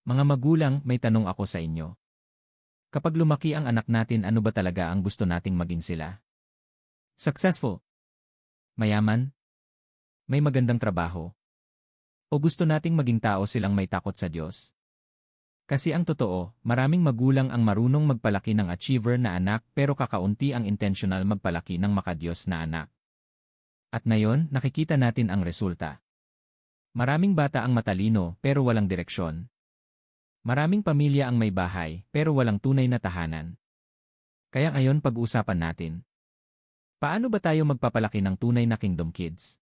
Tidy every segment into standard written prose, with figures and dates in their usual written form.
Mga magulang, may tanong ako sa inyo. Kapag lumaki ang anak natin, ano ba talaga ang gusto nating maging sila? Successful? Mayaman? May magandang trabaho? O gusto nating maging tao silang may takot sa Diyos? Kasi ang totoo, maraming magulang ang marunong magpalaki ng achiever na anak pero kakaunti ang intentional magpalaki ng makadiyos na anak. At ngayon, nakikita natin ang resulta. Maraming bata ang matalino pero walang direksyon. Maraming pamilya ang may bahay pero walang tunay na tahanan. Kaya ngayon pag-uusapan natin. Paano ba tayo magpapalaki ng tunay na kingdom kids?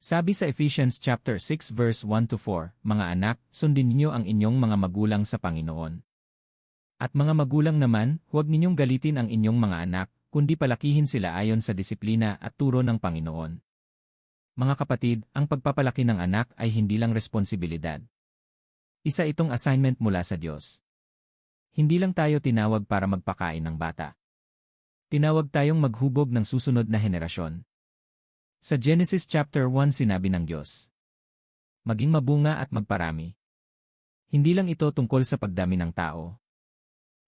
Sabi sa Ephesians chapter 6 verse 1-4, Mga anak, sundin ninyo ang inyong mga magulang sa Panginoon. At mga magulang naman, huwag ninyong galitin ang inyong mga anak, kundi palakihin sila ayon sa disiplina at turo ng Panginoon. Mga kapatid, ang pagpapalaki ng anak ay hindi lang responsibilidad. Isa itong assignment mula sa Diyos. Hindi lang tayo tinawag para magpakain ng bata. Tinawag tayong maghubog ng susunod na henerasyon. Sa Genesis chapter 1 sinabi ng Diyos, maging mabunga at magparami. Hindi lang ito tungkol sa pagdami ng tao.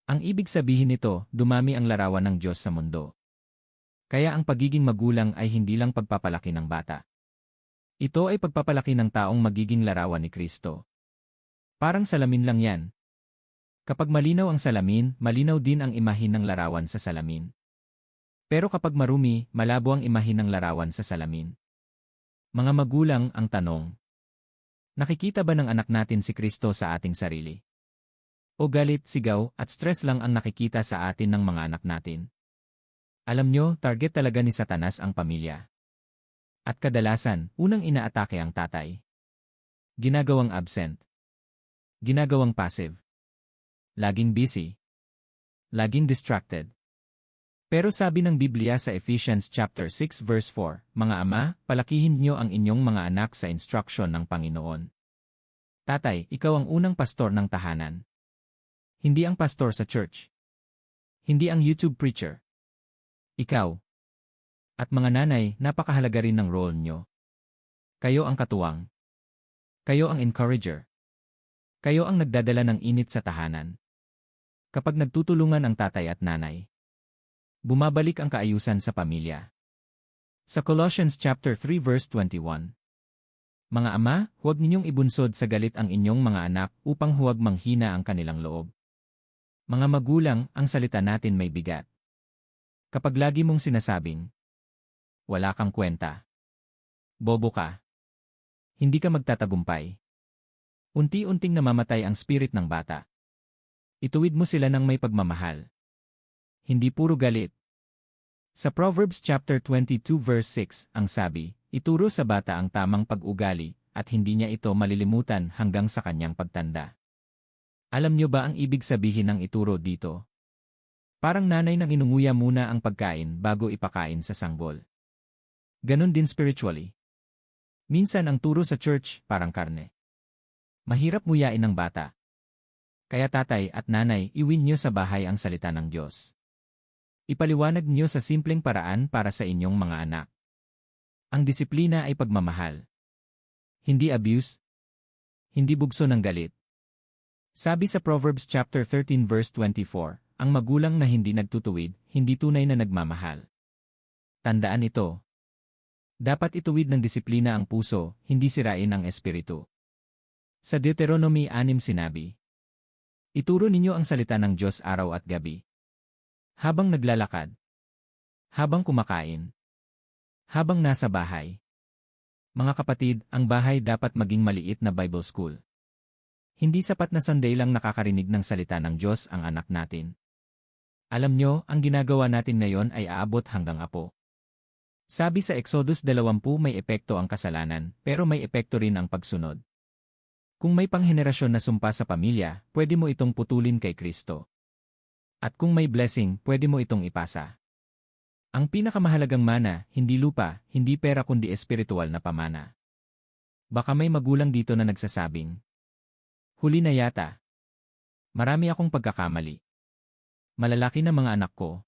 Ang ibig sabihin nito, dumami ang larawan ng Diyos sa mundo. Kaya ang pagiging magulang ay hindi lang pagpapalaki ng bata. Ito ay pagpapalaki ng taong magiging larawan ni Kristo. Parang salamin lang yan. Kapag malinaw ang salamin, malinaw din ang imahin ng larawan sa salamin. Pero kapag marumi, malabo ang imahin ng larawan sa salamin. Mga magulang, ang tanong. Nakikita ba ng anak natin si Kristo sa ating sarili? O galit, sigaw, at stress lang ang nakikita sa atin ng mga anak natin? Alam nyo, target talaga ni Satanas ang pamilya. At kadalasan, unang inaatake ang tatay. Ginagawang absent. Ginagawang passive. Laging busy. Laging distracted. Pero sabi ng Biblia sa Ephesians chapter 6 verse 4, Mga ama, palakihin niyo ang inyong mga anak sa instruction ng Panginoon. Tatay, ikaw ang unang pastor ng tahanan. Hindi ang pastor sa church. Hindi ang YouTube preacher. Ikaw. At mga nanay, napakahalaga rin ng role nyo. Kayo ang katuwang. Kayo ang encourager. Kayo ang nagdadala ng init sa tahanan. Kapag nagtutulungan ang tatay at nanay, bumabalik ang kaayusan sa pamilya. Sa Colossians chapter 3 verse 21. Mga ama, huwag ninyong ibunsod sa galit ang inyong mga anak upang huwag manghina ang kanilang loob. Mga magulang, ang salita natin may bigat. Kapag lagi mong sinasabing, wala kang kwenta. Bobo ka. Hindi ka magtatagumpay. Unti-unting namamatay ang spirit ng bata. Ituwid mo sila ng may pagmamahal. Hindi puro galit. Sa Proverbs chapter 22 verse 6, ang sabi, ituro sa bata ang tamang pag-ugali, at hindi niya ito malilimutan hanggang sa kanyang pagtanda. Alam niyo ba ang ibig sabihin ng ituro dito? Parang nanay nang inunguya muna ang pagkain bago ipakain sa sanggol. Ganon din spiritually. Minsan ang turo sa church, parang karne. Mahirap nguyain ng bata. Kaya tatay at nanay, iwin niyo sa bahay ang salita ng Diyos. Ipaliwanag niyo sa simpleng paraan para sa inyong mga anak. Ang disiplina ay pagmamahal. Hindi abuse. Hindi bugso ng galit. Sabi sa Proverbs chapter 13 verse 24, ang magulang na hindi nagtutuwid, hindi tunay na nagmamahal. Tandaan ito. Dapat ituwid ng disiplina ang puso, hindi sirain ang espiritu. Sa Deuteronomy 6 sinabi, ituro ninyo ang salita ng Diyos araw at gabi. Habang naglalakad. Habang kumakain. Habang nasa bahay. Mga kapatid, ang bahay dapat maging maliit na Bible school. Hindi sapat na Sunday lang nakakarinig ng salita ng Diyos ang anak natin. Alam nyo, ang ginagawa natin ngayon ay aabot hanggang apo. Sabi sa Exodus 20 may epekto ang kasalanan, pero may epekto rin ang pagsunod. Kung may panghenerasyon na sumpa sa pamilya, pwede mo itong putulin kay Kristo. At kung may blessing, pwede mo itong ipasa. Ang pinakamahalagang mana, hindi lupa, hindi pera kundi espiritual na pamana. Baka may magulang dito na nagsasabing, huli na yata. Marami akong pagkakamali. Malalaki na mga anak ko.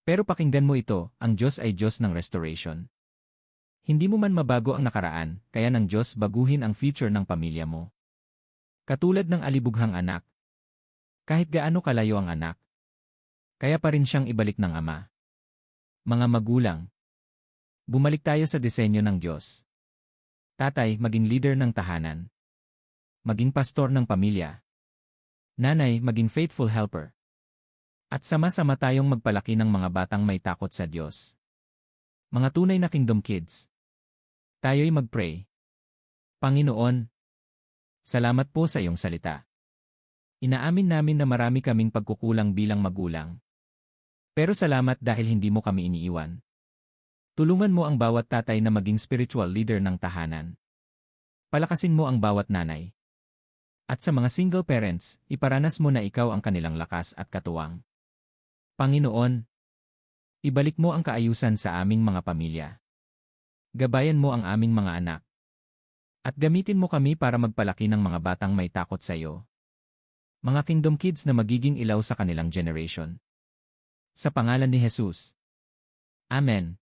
Pero pakinggan mo ito, ang Diyos ay Diyos ng restoration. Hindi mo man mabago ang nakaraan, kaya ng Diyos baguhin ang future ng pamilya mo. Katulad ng alibughang anak. Kahit gaano kalayo ang anak, kaya pa rin siyang ibalik ng ama. Mga magulang. Bumalik tayo sa disenyo ng Diyos. Tatay, maging leader ng tahanan. Maging pastor ng pamilya. Nanay, maging faithful helper. At sama-sama tayong magpalaki ng mga batang may takot sa Diyos. Mga tunay na kingdom kids. Tayo'y mag-pray. Panginoon, salamat po sa iyong salita. Inaamin namin na marami kaming pagkukulang bilang magulang. Pero salamat dahil hindi mo kami iniiwan. Tulungan mo ang bawat tatay na maging spiritual leader ng tahanan. Palakasin mo ang bawat nanay. At sa mga single parents, iparanas mo na ikaw ang kanilang lakas at katuwang. Panginoon, ibalik mo ang kaayusan sa aming mga pamilya. Gabayan mo ang aming mga anak. At gamitin mo kami para magpalaki ng mga batang may takot sa iyo. Mga kingdom kids na magiging ilaw sa kanilang generation. Sa pangalan ni Jesus. Amen.